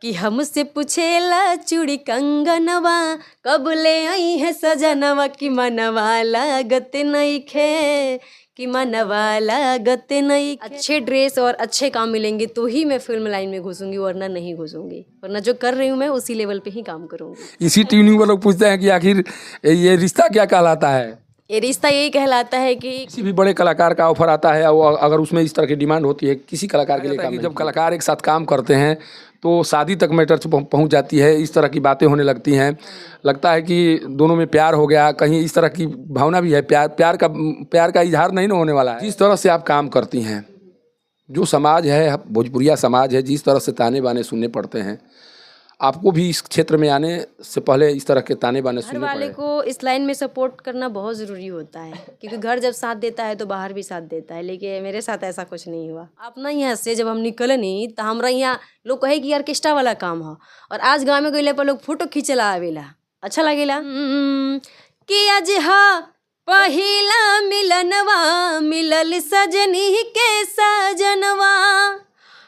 कि हमसे पूछेला चूड़ी कंगनवा कब ले आई है सजनवा कि मनवा लागत नइखे कि मनवा लागत नहीं। अच्छे ड्रेस और अच्छे काम मिलेंगे तो ही मैं फिल्म लाइन में घुसूंगी, वरना नहीं घुसूंगी। वरना जो कर रही हूँ मैं उसी लेवल पे ही काम करूंगी। इसी ट्यूनिंग में लोग पूछते हैं कि आखिर ये रिश्ता क्या कहलाता है। ये रिश्ता यही कहलाता है कि किसी भी बड़े कलाकार का ऑफर आता है और अगर उसमें इस तरह की डिमांड होती है किसी कलाकार के लिए काम, जब कलाकार एक साथ काम करते हैं तो शादी तक मैटर पहुंच जाती है, इस तरह की बातें होने लगती हैं। लगता है कि दोनों में प्यार हो गया, कहीं इस तरह की भावना भी है। प्यार का इजहार नहीं ना होने वाला है। जिस तरह से आप काम करती हैं, जो समाज है, भोजपुरिया समाज है, जिस तरह से ताने बाने सुनने पड़ते हैं, आपको भी इस क्षेत्र में आने से पहले इस तरह के ताने बाने घर सुनने वाले पड़े। को इस लाइन में सपोर्ट करना बहुत ज़रूरी होता है, क्योंकि घर जब साथ देता है तो बाहर भी साथ देता है। लेकिन मेरे साथ ऐसा कुछ नहीं हुआ। अपना यहाँ से जब हम निकले नहीं तो हमरा यहाँ लोग कहे कि ऑर्केस्ट्रा वाला काम हो, और आज गाँव में गइले पर लोग फोटो खींचला आवेला, अच्छा लगेला कि आज हा पहिला मिलनवा मिलल सजनी के सजनवा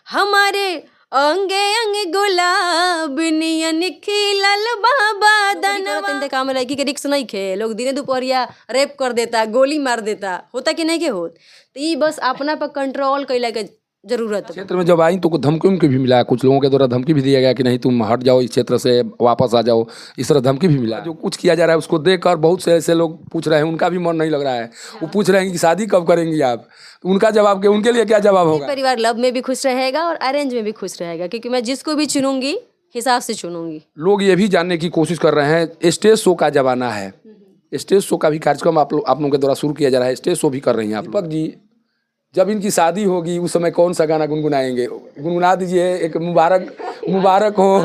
हमारे अंगे अंगे गुलाब नियन खिलल बाबा दनवा। काम लड़की के रिक्स नहीं खे, लोग दिने दोपहरिया रेप कर देता, गोली मार देता, होता कि नहीं के होत। तो ये बस अपना पर कंट्रोल कैला के जरूरत है। क्षेत्र में जब आई तो कुछ धमकी उनकी भी मिला, कुछ लोगों के द्वारा धमकी भी दिया गया कि नहीं तुम हट जाओ, इस क्षेत्र से वापस आ जाओ, इस तरह धमकी भी मिला। जो कुछ किया जा रहा है उसको देखकर बहुत से ऐसे लोग पूछ रहे हैं, उनका भी मन नहीं लग रहा है। वो पूछ रहे हैं कि शादी कब करेंगी आप, तो उनका जवाब उनके लिए क्या जवाब होगा। परिवार लव में भी खुश रहेगा और अरेंज में भी खुश रहेगा, क्योंकि मैं जिसको भी चुनूंगी हिसाब से चुनूंगी। लोग ये भी जानने की कोशिश कर रहे हैं, स्टेज शो का जमाना है, स्टेज शो का भी कार्यक्रम आप लोगों के द्वारा शुरू किया जा रहा है, स्टेज शो भी कर रही हैं आप। दीपक जी, जब इनकी शादी होगी उस समय कौन सा गाना गुनगुनाएंगे, गुनगुना दीजिए एक मुबारक हो।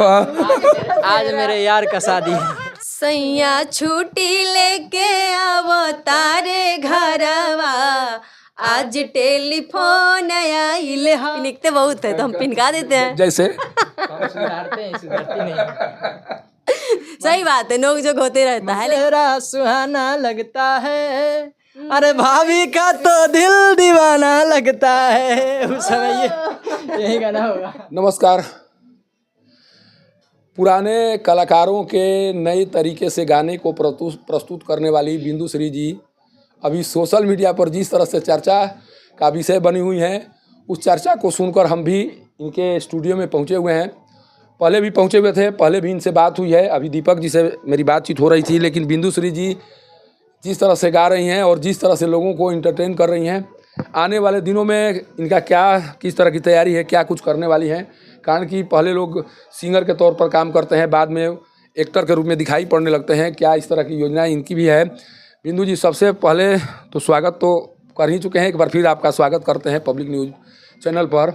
आज मेरे यार का शादी है। सैया छुट्टी लेके आवो तारे घरवा, आज टेलीफोन आइल ह। लिखते बहुत है तो हम पिनका देते हैं। जैसे सुधारते हैं, सुधरती नहीं। सही बात है, नोक जोक होते रहता है। तेरा सुहाना लगता है, अरे भाभी का तो दिल दीवाना लगता है। उस समय यही गाना होगा। नमस्कार। पुराने कलाकारों के नए तरीके से गाने को प्रस्तुत करने वाली बिंदु श्री जी अभी सोशल मीडिया पर जिस तरह से चर्चा का विषय बनी हुई हैं, उस चर्चा को सुनकर हम भी इनके स्टूडियो में पहुंचे हुए हैं। पहले भी पहुंचे हुए थे, पहले भी इनसे बात हुई है, अभी दीपक जी से मेरी बातचीत हो रही थी। लेकिन बिंदु श्री जी जिस तरह से गा रही हैं और जिस तरह से लोगों को इंटरटेन कर रही हैं, आने वाले दिनों में इनका किस तरह की तैयारी है, क्या कुछ करने वाली हैं। कारण कि पहले लोग सिंगर के तौर पर काम करते हैं, बाद में एक्टर के रूप में दिखाई पड़ने लगते हैं, क्या इस तरह की योजनाएं इनकी भी है। बिंदु जी, सबसे पहले तो स्वागत तो कर ही चुके हैं, एक बार फिर आपका स्वागत करते हैं पब्लिक न्यूज़ चैनल पर।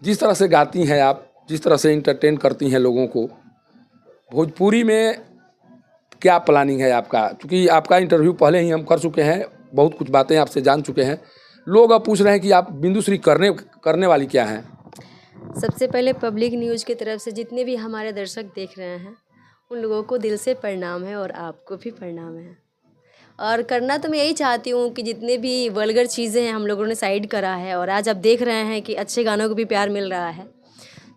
जिस तरह से गाती हैं आप, जिस तरह से इंटरटेन करती हैं लोगों को, भोजपुरी में क्या प्लानिंग है आपका? क्योंकि आपका इंटरव्यू पहले ही हम कर चुके हैं, बहुत कुछ बातें आपसे जान चुके हैं। लोग अब पूछ रहे हैं कि आप बिंदु श्री करने वाली क्या हैं? सबसे पहले पब्लिक न्यूज़ की तरफ से जितने भी हमारे दर्शक देख रहे हैं उन लोगों को दिल से प्रणाम है, और आपको भी प्रणाम है। और करना तो मैं यही चाहती हूँ कि जितने भी वल्गर चीज़ें हैं हम लोगों ने साइड करा है, और आज आप देख रहे हैं कि अच्छे गानों को भी प्यार मिल रहा है।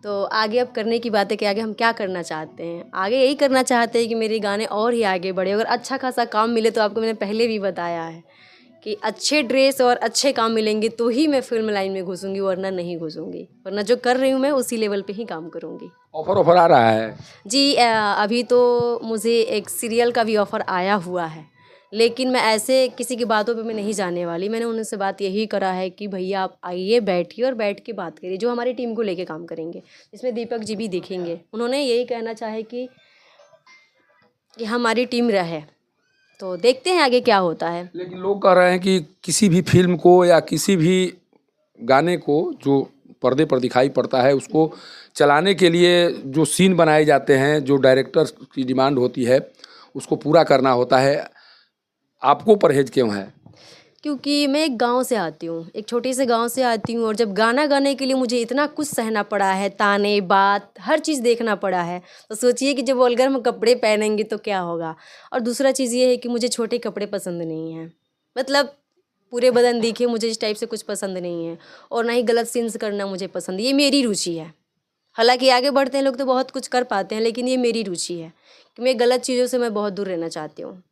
तो आगे अब करने की बात है कि आगे हम क्या करना चाहते हैं। आगे यही करना चाहते हैं कि मेरे गाने और ही आगे बढ़े। अगर अच्छा खासा काम मिले तो आपको मैंने पहले भी बताया है कि अच्छे ड्रेस और अच्छे काम मिलेंगे तो ही मैं फिल्म लाइन में घुसूंगी, वरना नहीं घुसूंगी। वरना जो कर रही हूँ मैं उसी लेवल पे ही काम करूँगी। ऑफर आ रहा है जी, अभी तो मुझे एक सीरियल का भी ऑफ़र आया हुआ है, लेकिन मैं ऐसे किसी की बातों पे मैं नहीं जाने वाली। मैंने उनसे बात यही करा है कि भैया आप आइए, बैठिए और बैठ के बात करिए, जो हमारी टीम को लेके काम करेंगे, इसमें दीपक जी भी दिखेंगे। उन्होंने यही कहना चाहे कि हमारी टीम रहे, तो देखते हैं आगे क्या होता है। लेकिन लोग कह रहे हैं कि किसी भी फिल्म को या किसी भी गाने को जो पर्दे पर दिखाई पड़ता है, उसको चलाने के लिए जो सीन बनाए जाते हैं, जो डायरेक्टर की डिमांड होती है, उसको पूरा करना होता है। आपको परहेज क्यों है? क्योंकि मैं एक गांव से आती हूँ, एक छोटे से गांव से आती हूँ, और जब गाना गाने के लिए मुझे इतना कुछ सहना पड़ा है, ताने बात हर चीज़ देखना पड़ा है, तो सोचिए कि जब वल्गर हम कपड़े पहनेंगे तो क्या होगा। और दूसरा चीज़ ये है कि मुझे छोटे कपड़े पसंद नहीं हैं, मतलब पूरे बदन दिखे, मुझे इस टाइप से कुछ पसंद नहीं है, और ना ही गलत सीन्स करना मुझे पसंद है। ये मेरी रुचि है, हालांकि आगे बढ़ते हैं लोग तो बहुत कुछ कर पाते हैं, लेकिन ये मेरी रुचि है कि मैं गलत चीज़ों से मैं बहुत दूर रहना चाहती हूँ।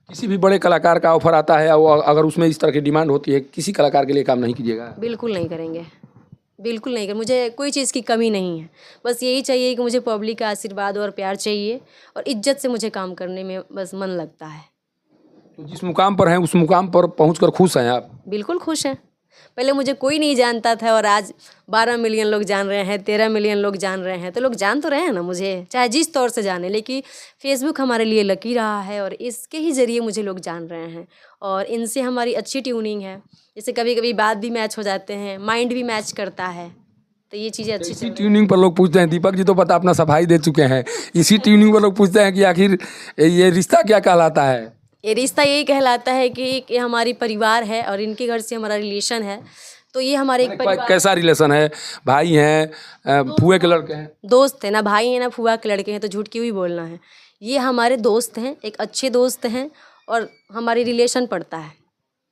किसी भी बड़े कलाकार का ऑफर आता है, वो अगर उसमें इस तरह की डिमांड होती है, किसी कलाकार के लिए काम नहीं कीजिएगा? बिल्कुल नहीं करेंगे, बिल्कुल नहीं कर, मुझे कोई चीज़ की कमी नहीं है। बस यही चाहिए कि मुझे पब्लिक का आशीर्वाद और प्यार चाहिए, और इज्जत से मुझे काम करने में बस मन लगता है। तो जिस मुकाम पर हैं उस मुकाम पर पहुंचकर खुश हैं आप? बिल्कुल खुश हैं। पहले मुझे कोई नहीं जानता था और आज 12 मिलियन लोग जान रहे हैं, 13 मिलियन लोग जान रहे हैं, तो लोग जान तो रहे हैं ना मुझे, चाहे जिस तौर से जाने। लेकिन फेसबुक हमारे लिए लकी रहा है और इसके ही ज़रिए मुझे लोग जान रहे हैं, और इनसे हमारी अच्छी ट्यूनिंग है। जैसे कभी कभी बात भी मैच हो जाते हैं, माइंड भी मैच करता है, तो ये चीज़ें अच्छी इसी ट्यूनिंग पर लोग पूछते हैं, दीपक जी तो पता अपना सफाई दे चुके हैं, इसी ट्यूनिंग पर लोग पूछते हैं कि आखिर ये रिश्ता क्या कहलाता है? ये रिश्ता यही कहलाता है कि ये हमारी परिवार है और इनके घर से हमारा रिलेशन है, तो ये हमारे एक परिवार। कैसा रिलेशन है? भाई हैं, फूए के लड़के हैं? दोस्त है ना, भाई है ना फुआ के लड़के हैं, तो झूठ क्यों ही बोलना है। ये हमारे दोस्त हैं, एक अच्छे दोस्त हैं, और हमारी रिलेशन पड़ता है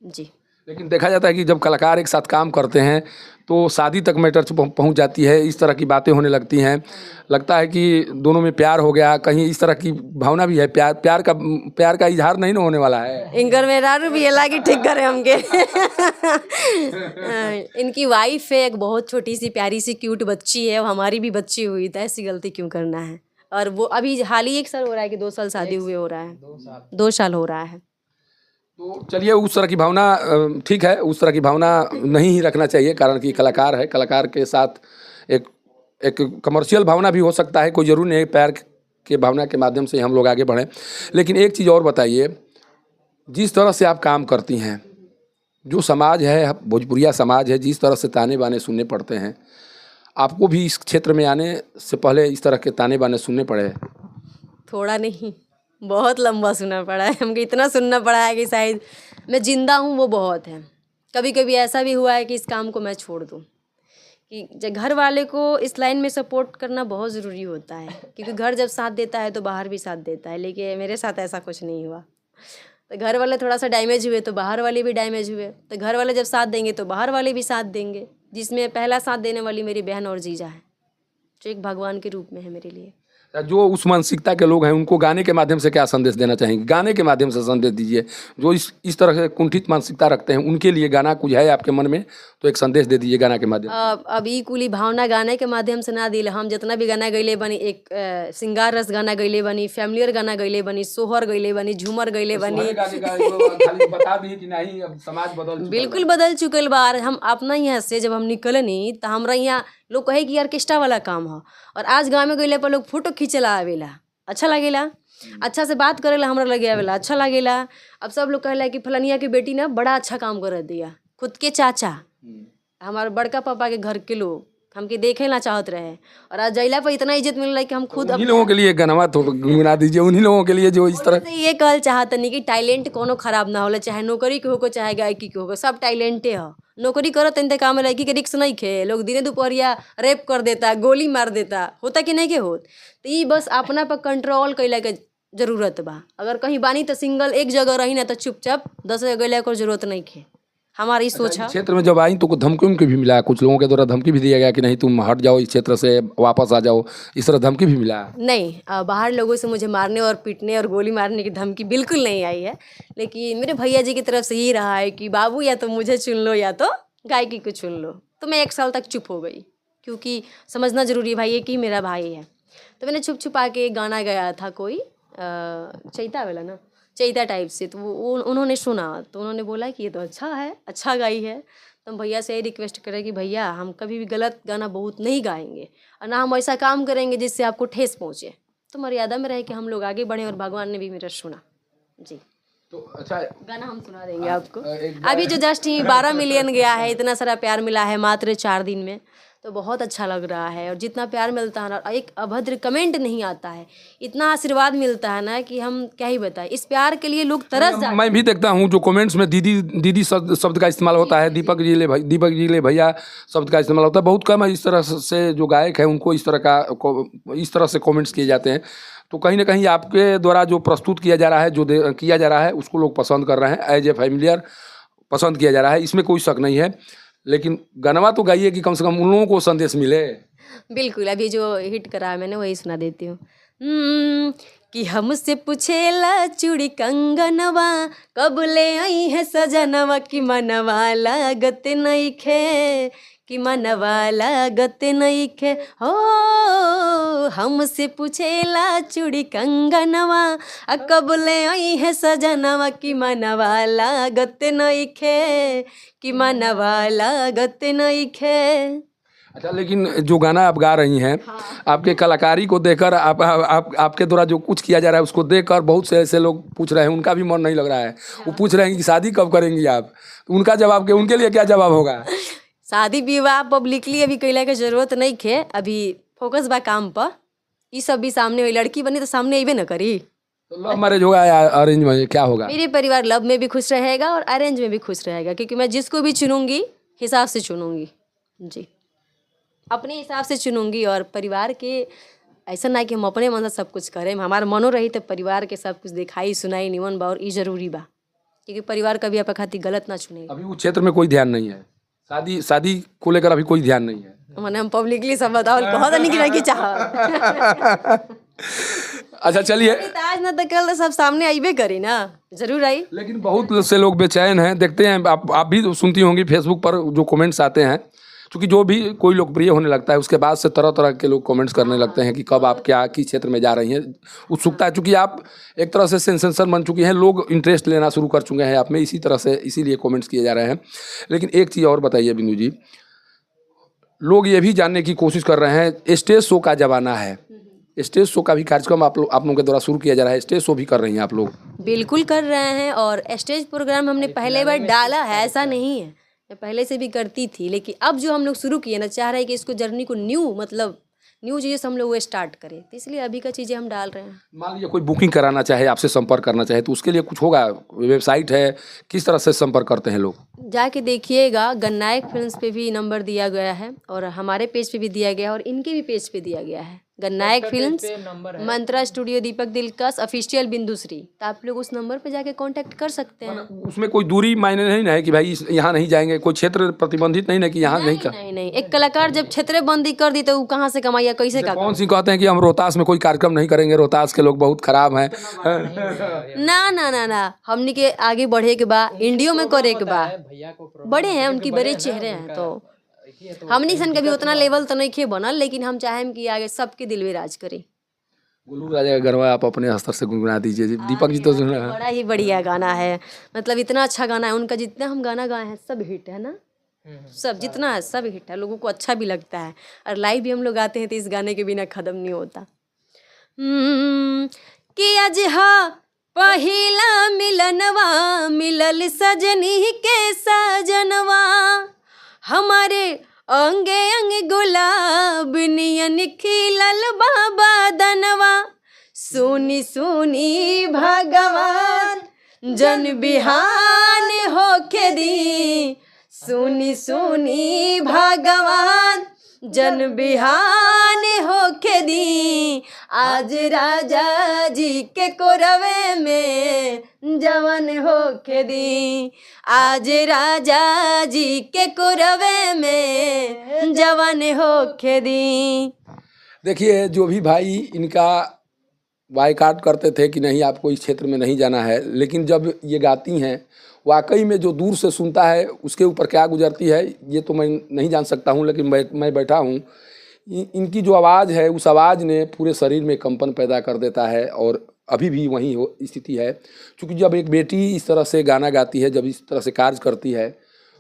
जी। लेकिन देखा जाता है कि जब कलाकार एक साथ काम करते हैं तो शादी तक मैटर पहुंच जाती है, इस तरह की बातें होने लगती हैं, लगता है कि दोनों में प्यार हो गया, कहीं इस तरह की भावना भी है? प्यार का इजहार नहीं ना होने वाला है? इनकर मेहरारू भी अल्लाह की ठीक करे हमके। इनकी वाइफ है, एक बहुत छोटी सी प्यारी सी क्यूट बच्ची है, वो हमारी भी बच्ची हुई, तो ऐसी गलती क्यों करना है। और वो अभी हाल ही 1 साल हो रहा है कि 2 साल शादी हुए हो रहा है, 2 साल हो रहा है। तो चलिए, उस तरह की भावना ठीक है, उस तरह की भावना नहीं ही रखना चाहिए, कारण कि कलाकार है, कलाकार के साथ एक कमर्शियल भावना भी हो सकता है, कोई ज़रूरी नहीं प्यार के भावना के माध्यम से हम लोग आगे बढ़ें। लेकिन एक चीज़ और बताइए, जिस तरह से आप काम करती हैं, जो समाज है, भोजपुरिया समाज है, जिस तरह से ताने बाने सुनने पड़ते हैं, आपको भी इस क्षेत्र में आने से पहले इस तरह के ताने बाने सुनने पड़े? थोड़ा नहीं, बहुत लंबा सुनना पड़ा है हमको, इतना सुनना पड़ा है कि शायद मैं जिंदा हूँ वो बहुत है। कभी कभी ऐसा भी हुआ है कि इस काम को मैं छोड़ दूँ, कि जब घर वाले को इस लाइन में सपोर्ट करना बहुत ज़रूरी होता है, क्योंकि घर जब साथ देता है तो बाहर भी साथ देता है। लेकिन मेरे साथ ऐसा कुछ नहीं हुआ, तो घर वाले थोड़ा सा डैमेज हुए तो बाहर वाले भी डैमेज हुए, तो घर वाले जब साथ देंगे तो बाहर वाले भी साथ देंगे, जिसमें पहला साथ देने वाली मेरी बहन और जीजा है, जो एक भगवान के रूप में है मेरे लिए। जो उस मानसिकता के लोग हैं उनको गाने के माध्यम से क्या संदेश देना चाहेंगे? गाने के माध्यम से संदेश दीजिए। जो इस तरह से कुंठित मानसिकता रखते हैं उनके लिए गाना कुछ है आपके मन में, तो एक संदेश दे दीजिए गाना के माध्यम से। अब ई कुली भावना गाने के माध्यम से ना दिल, हम जितना भी गाना गैले बनी, एक सिंगार रस गाना गैले बनी, फैमिलियर गाना गैले बनी, सोहर गैले बनी, झूमर गैले बनी, बता दी कि नहीं, अब समाज बदल बिल्कुल बदल चुकल बार। हम अपना यहाँ से जब हम निकलनी तो हमरा यहाँ लोग कहे कि ऑर्केस्ट्रा वाला काम है, और आज गाँव में गइले पर लोग फोटो खींचला आवेला, अच्छा लगेला, अच्छा से बात करेला हमरा लगे आवेला, अच्छा लगेला। अब सब लोग कहला कि फलनिया की बेटी ना बड़ा अच्छा काम कर दिया। खुद के चाचा, हमारे बड़का पापा के घर के लोग हमके देखे ना चाहत रहे, और आज जैला पर इतना इज्जत मिल रहा है कि हम खुद उन्हीं लोगों के लिए गाना तो गुनगुना दीजिए, उन्हीं लोगों के लिए जो इस तरह ये कहल चाहत नहीं कि टैलेंट कोनो खराब ना होला, चाहे नौकरी के हो चाहे गायकी के हो, सब टैलेंटे है। नौकरी करत इंते काम लड़की के रिक्स नहीं खे, लोग दिने दोपहरिया रेप कर देता, गोली मार देता, होता कि नहीं के होत। तो ये बस अपना पर कंट्रोल कैला के जरूरत बा। अगर कहीं बानी तो सिंगल एक जगह रही ना तो चुपचाप 10 जगह गैला को जरूरत नहीं खे, हमारी सोच है। क्षेत्र में जब आई तो कुछ धमकी भी मिला, कुछ लोगों के द्वारा धमकी भी दिया गया कि नहीं तुम हट जाओ, इस क्षेत्र से वापस आ जाओ, इस तरह धमकी भी मिला? नहीं, बाहर लोगों से मुझे मारने और पीटने और गोली मारने की धमकी बिल्कुल नहीं आई है। लेकिन मेरे भैया जी की तरफ से यही रहा है कि बाबू या तो मुझे चुन लो या तो गायकी को चुन लो। तो मैं 1 साल तक चुप हो गई, क्योंकि समझना ज़रूरी है भाई ये कि मेरा भाई है। तो मैंने छुप छुपा के एक गाना गाया था, कोई चैता वाला ना, चैता टाइप से, तो वो उन्होंने सुना तो उन्होंने बोला कि ये तो अच्छा है, अच्छा गाई है। तो हम भैया से यही रिक्वेस्ट करें कि भैया हम कभी भी गलत गाना बहुत नहीं गाएंगे, और ना हम ऐसा काम करेंगे जिससे आपको ठेस पहुँचे। तो मर्यादा में रहे कि हम लोग आगे बढ़ें, और भगवान ने भी मेरा सुना जी। तो अच्छा गाना हम सुना देंगे आपको। अभी जो जस्ट ही 12 मिलियन गया है, इतना सारा प्यार मिला है मात्र 4 दिन में, तो बहुत अच्छा लग रहा है। और जितना प्यार मिलता है ना, एक अभद्र कमेंट नहीं आता है, इतना आशीर्वाद मिलता है ना कि हम क्या ही बताएं। इस प्यार के लिए लोग तरस जाते हैं। मैं भी देखता हूँ जो कमेंट्स में दीदी शब्द का इस्तेमाल होता है, दीपक जी ले भैया शब्द का इस्तेमाल होता है, बहुत कम है इस तरह से जो गायक है उनको इस तरह से कमेंट्स किए जाते हैं। तो कहीं ना कहीं आपके द्वारा जो प्रस्तुत किया जा रहा है, जो किया जा रहा है, उसको लोग पसंद कर रहे हैं, एज ए फैमिलियर पसंद किया जा रहा है, इसमें कोई शक नहीं है। लेकिन गाना तो गाइए कि कम से कम उन लोगों को संदेश मिले। बिल्कुल, अभी जो हिट करा है मैंने वही सुना देती हूँ। कि हमसे पूछेला चूड़ी कंगनवा, कब ले आई है सजनवा, कि मनवा लागत नइखे, कि मनवा लागत नइखे हो। हमसे पूछेला चूड़ी कंगनवा, कब ले आई है सजनवा, कि मनवा लागत नइखे, कि मनवा लागत नइखे। अच्छा, लेकिन जो गाना आप गा रही हैं, आपके कलाकारी को देखकर आपके द्वारा जो कुछ किया जा रहा है उसको देखकर बहुत से ऐसे लोग पूछ रहे हैं, उनका भी मन नहीं लग रहा है। वो पूछ रहे हैं कि शादी कब करेंगी आप, तो उनका जवाब उनके लिए क्या जवाब होगा? शादी विवाह पब्लिकली अभी कैला के जरूरत नहीं खे, अभी फोकस बा काम पर। ये सब भी सामने हुई, लड़की बनी तो सामने अबे न करी। तो लव मैरिज होगा या अरेंज मैरिज, क्या होगा? मेरे परिवार लव में भी खुश रहेगा और अरेंज में भी खुश रहेगा, क्योंकि मैं जिसको भी चुनूंगी हिसाब से चुनूंगी जी, अपने हिसाब से चुनूंगी। और परिवार के ऐसा ना कि हम अपने मन से सब कुछ करें, हमारा मनो रही तो परिवार के सब कुछ दिखाई सुनाई निमन बा, और ये जरूरी बा, क्योंकि परिवार कभी आप खातिर गलत ना चुने। अभी उस क्षेत्र में कोई ध्यान नहीं है, शादी को लेकर अभी कोई ध्यान नहीं है। मैंने हम पब्लिकली सब बताओ, बहुत नहीं कि चाह। अच्छा चलिए, आज ना तो कल सब सामने आईबे करी ना, जरूर आई। लेकिन बहुत से लोग बेचैन हैं, देखते हैं आप भी सुनती होंगी फेसबुक पर जो कमेंट्स आते हैं, क्योंकि जो भी कोई लोकप्रिय होने लगता है उसके बाद से तरह तरह के लोग कमेंट्स करने लगते हैं कि कब आप क्या किस क्षेत्र में जा रही हैं। उत्सुकता है, चूँकि आप एक तरह से सेंसेशन बन चुकी हैं, लोग इंटरेस्ट लेना शुरू कर चुके हैं आप में, इसी तरह से इसीलिए कमेंट्स किए जा रहे हैं। लेकिन एक चीज़ और बताइए बिंदु जी, लोग ये भी जानने की कोशिश कर रहे हैं, स्टेज शो का ज़माना है, स्टेज शो का भी कार्यक्रम आप लोगों के द्वारा शुरू किया जा रहा है, स्टेज शो भी कर रही हैं आप लोग? बिल्कुल कर रहे हैं, और स्टेज प्रोग्राम हमने पहले बार डाला है, ऐसा नहीं है, मैं पहले से भी करती थी। लेकिन अब जो हम लोग शुरू किए ना, चाह रहे हैं कि इसको जर्नी को न्यू चीज़ें से हम लोग वो स्टार्ट करें, तो इसलिए अभी का चीज़ें हम डाल रहे हैं। मान लीजिए कोई बुकिंग कराना चाहे, आपसे संपर्क करना चाहे, तो उसके लिए कुछ होगा, वेबसाइट है, किस तरह से संपर्क करते हैं लोग? जाके देखिएगा, गन्नायक फिल्म्स पे भी नंबर दिया गया है, और हमारे पेज पे भी दिया गया है, और इनके भी पेज पे दिया गया है। गन्नायक फिल्म्स, मंत्रा स्टूडियो, दीपक दिलकश, ऑफिशियल बिंदुश्री, तो आप लोग उस नंबर पे जाके कांटेक्ट कर सकते हैं। उसमें कोई दूरी मायने नहीं ना है कि भाई यहाँ नहीं जाएंगे, कोई क्षेत्र प्रतिबंधित नहीं ना कि यहाँ नहीं कर? नहीं, एक कलाकार जब क्षेत्रबंदी कर दी तो वो कहाँ से कमाइया, कैसे का? कौन सी कहते हैं कि हम रोहतास में कोई कार्यक्रम नहीं करेंगे, रोहतास के लोग बहुत खराब हैं? ना ना ना ना, हमने के आगे बढ़े के बा, इंडियो में करे के बा, बड़े हैं, उनकी बड़े चेहरे हैं, तो हमनी सन कभी उतना लेवल तो नहीं खे बनल, लेकिन हम चाहें कि आगे सबके दिल में राज करे। गुल्लू राजा का गरबा आप अपने स्तर से गुनगुना दीजिए। दीपक जी तो सुना है, बड़ा ही बढ़िया गाना है, मतलब इतना अच्छा गाना है उनका, जितना हम गाना गाए हैं सब हिट है ना, सब जितना है सब हिट है, लोगों को अच्छा भी लगता है, और लाइव भी हम लोग आते हैं तो इस गाने के बिना खत्म नहीं होता। कि आज हा पहिला मिलनवा, मिलल सजनी के सजनवा, हमारे अंगे अंगे गुलाब नियन खिलल बाबा दनवा, सुनी सुनी भगवान जन बिहान होके दी, सुनी सुनी भगवान जन बिहान होके दी, आज राजा जी के कोरवे में जवन होके दी, आज राजा जी के कोरवे में जवन होके दी। देखिए जो भी भाई इनका बायकाट करते थे कि नहीं आपको इस क्षेत्र में नहीं जाना है, लेकिन जब ये गाती हैं वाकई में जो दूर से सुनता है उसके ऊपर क्या गुजरती है ये तो मैं नहीं जान सकता हूँ, लेकिन मैं बैठा हूँ, इनकी जो आवाज़ है उस आवाज़ ने पूरे शरीर में कंपन पैदा कर देता है, और अभी भी वही स्थिति है। क्योंकि जब एक बेटी इस तरह से गाना गाती है, जब इस तरह से कार्य करती है,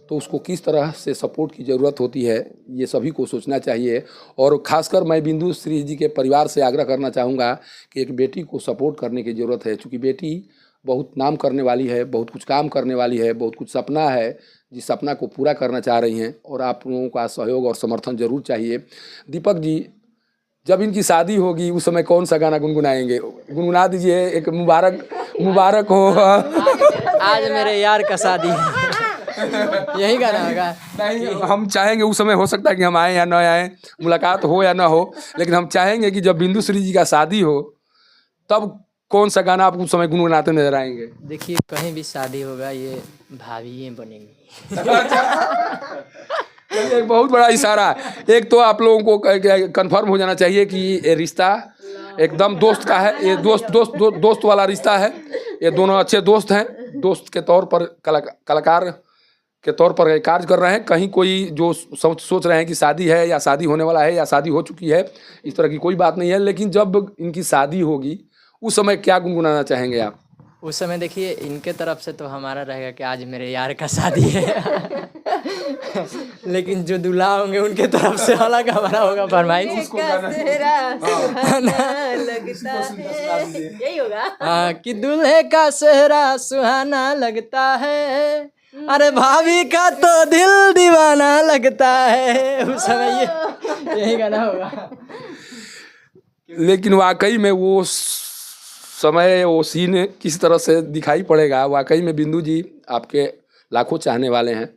तो उसको किस तरह से सपोर्ट की ज़रूरत होती है ये सभी को सोचना चाहिए। और ख़ासकर मैं बिंदुश्री जी के परिवार से आग्रह करना चाहूँगा कि एक बेटी को सपोर्ट करने की ज़रूरत है, क्योंकि बेटी बहुत नाम करने वाली है, बहुत कुछ काम करने वाली है, बहुत कुछ सपना है जिस सपना को पूरा करना चाह रही हैं, और आप लोगों का सहयोग और समर्थन जरूर चाहिए। दीपक जी, जब इनकी शादी होगी उस समय कौन सा गाना गुनगुनाएंगे? गुनगुना दीजिए, एक मुबारक हो। आज मेरे यार का शादी है, यही गाना होगा। नहीं, हम चाहेंगे उस समय, हो सकता है कि हम आए या न आए, मुलाकात हो या ना हो, लेकिन हम चाहेंगे कि जब बिंदुश्री जी का शादी हो तब कौन सा गाना आप उस समय गुनगुनाते नजर आएंगे? देखिए कहीं भी शादी होगा ये भाभी बनेंगी। चलिए, एक बहुत बड़ा इशारा है। एक तो आप लोगों को कंफर्म हो जाना चाहिए कि ये रिश्ता एकदम दोस्त का है, ये दोस्त वाला रिश्ता है। ये दोनों अच्छे दोस्त हैं, दोस्त के तौर पर कलाकार के तौर पर कार्य कर रहे हैं। कहीं कोई जो सोच रहे हैं कि शादी है या शादी होने वाला है या शादी हो चुकी है, इस तरह की कोई बात नहीं है। लेकिन जब इनकी शादी होगी उस समय क्या गुनगुनाना चाहेंगे आप? उस समय देखिए, इनके तरफ से तो हमारा रहेगा कि आज मेरे यार का शादी है। लेकिन जो दूल्हा होंगे उनके तरफ से अलग हमारा होगा फरमाइश। यही होगा। हाँ, कि दूल्हे का सेहरा सुहाना लगता है, अरे भाभी का तो दिल दीवाना लगता है। उस समय यही गाना होगा। लेकिन वाकई में वो समय, वो सीन किस तरह से दिखाई पड़ेगा। वाकई में बिंदु जी, आपके लाखों चाहने वाले हैं,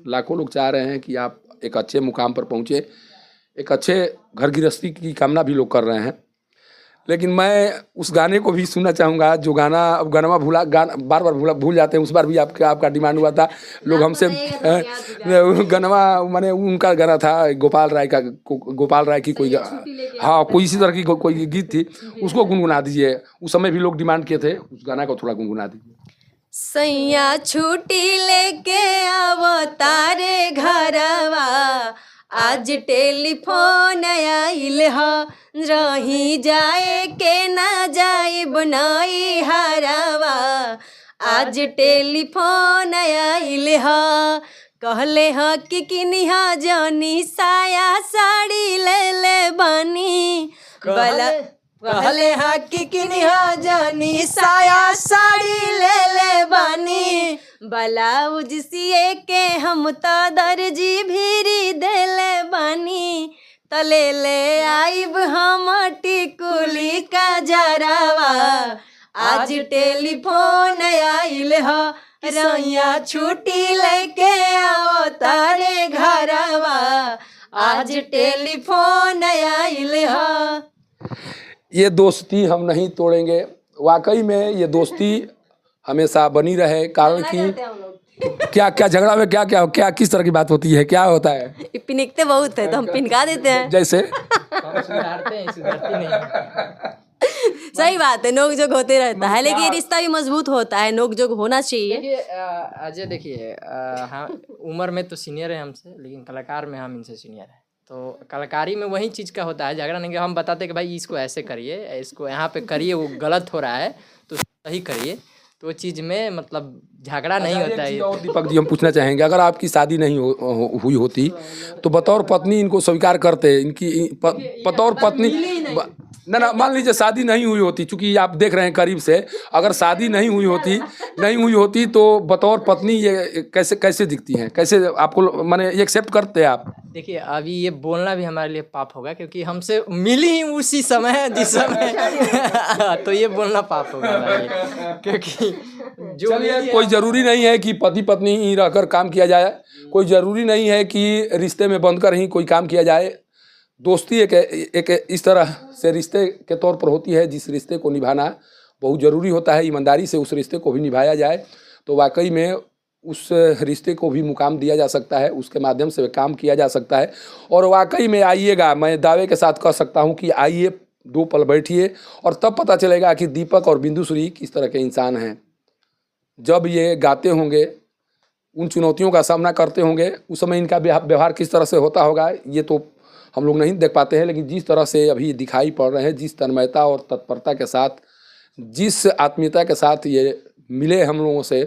लाखों लोग चाह रहे हैं कि आप एक अच्छे मुकाम पर पहुँचे, एक अच्छे घर गृहस्थी की कामना भी लोग कर रहे हैं। लेकिन मैं उस गाने को भी सुनना चाहूँगा जो गाना, अब गाना बार बार भूल जाते हैं। उस बार भी आपका डिमांड हुआ था, लोग हमसे गाना, माने उनका गाना था गोपाल राय की कोई, हाँ कोई इसी तरह की कोई गीत थी, उसको गुनगुना दीजिए। उस समय भी लोग डिमांड किए थे, उस गाना को थोड़ा गुनगुना दीजिए। सैया छुट्टी लेके आवो तारे घरवा, आज टेलीफोन आइल ह, रही जाए के ना जाए बनाई हरवा, आज टेलीफोन आइल ह, कहले ह कि किनिहा जानी साया साड़ी ले ले बनी, कहले हा कि किनिहा जानी साया साड़ी ले ले बानी, ब्लाउज सिए के हम तो दर्जी भीरी देले बानी, तले ले आइब हम टिकुली का जरावा, आज टेलीफोन आइल ह, रैया छुट्टी लेके आओ तारे घरवा, आज टेलीफोन आइल ह। ये दोस्ती हम नहीं तोड़ेंगे। वाकई में ये दोस्ती हमेशा बनी रहे, कारण कि क्या झगड़ा में क्या किस तरह की बात होती है, क्या होता है? पिनकते बहुत है तो हम पिनका देते हैं। जैसे सुधरती नहीं। सही बात है, नोक जोक होते रहता है, लेकिन ये रिश्ता भी मजबूत होता है, नोक जोक होना चाहिए। देखिए अजय, देखिए हाँ, उम्र में तो सीनियर है हमसे, लेकिन कलाकार में हम इनसे सीनियर है। तो कलाकारी में वही चीज़ का होता है, झगड़ा नहीं कि हम बताते कि भाई इसको ऐसे करिए, इसको यहाँ पे करिए, वो गलत हो रहा है तो सही करिए, तो वो चीज़ में मतलब झगड़ा नहीं होता है। और दीपक जी, हम पूछना चाहेंगे, अगर आपकी शादी नहीं हुई होती तो बतौर पत्नी इनको स्वीकार करते? इनकी बतौर पत्नी ना मान लीजिए शादी नहीं हुई होती, चूंकि आप देख रहे हैं करीब से, अगर शादी नहीं हुई होती तो बतौर पत्नी ये कैसे दिखती हैं, कैसे आपको माने एक्सेप्ट करते हैं आप? देखिए, अभी ये बोलना भी हमारे लिए पाप होगा, क्योंकि हमसे मिली ही उसी समय जिस समय तो ये बोलना पाप होगा हमारे लिए, क्योंकि जो कोई ज़रूरी नहीं है कि पति पत्नी ही रहकर काम किया जाए, कोई ज़रूरी नहीं है कि रिश्ते में बंधकर ही कोई काम किया जाए। दोस्ती एक इस तरह से रिश्ते के तौर पर होती है, जिस रिश्ते को निभाना बहुत ज़रूरी होता है। ईमानदारी से उस रिश्ते को भी निभाया जाए तो वाकई में उस रिश्ते को भी मुकाम दिया जा सकता है, उसके माध्यम से काम किया जा सकता है। और वाकई में आइएगा, मैं दावे के साथ कह सकता हूँ कि आइए, 2 पल बैठिए और तब पता चलेगा कि दीपक और बिंदुश्री किस तरह के इंसान हैं। जब ये गाते होंगे, उन चुनौतियों का सामना करते होंगे, उस समय इनका व्यवहार किस तरह से होता होगा ये तो हम लोग नहीं देख पाते हैं। लेकिन जिस तरह से अभी दिखाई पड़ रहे हैं, जिस तन्मयता और तत्परता के साथ, जिस आत्मीयता के साथ ये मिले हम लोगों से,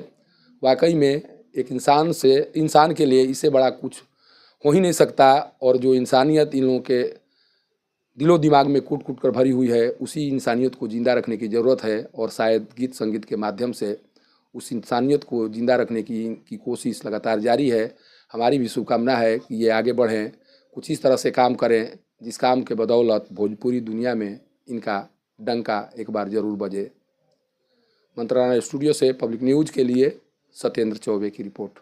वाकई में एक इंसान के लिए इससे बड़ा कुछ हो ही नहीं सकता। और जो इंसानियत इन लोगों के दिलो दिमाग में कूट कर भरी हुई है, उसी इंसानियत को ज़िंदा रखने की ज़रूरत है। और शायद गीत संगीत के माध्यम से उस इंसानियत को ज़िंदा रखने की कोशिश लगातार जारी है। हमारी भी शुभकामना है कि ये आगे बढ़ें, कुछ इस तरह से काम करें जिस काम के बदौलत भोजपुरी दुनिया में इनका डंका एक बार ज़रूर बजे। मंत्रालय स्टूडियो से पब्लिक न्यूज़ के लिए सत्येंद्र चौबे की रिपोर्ट।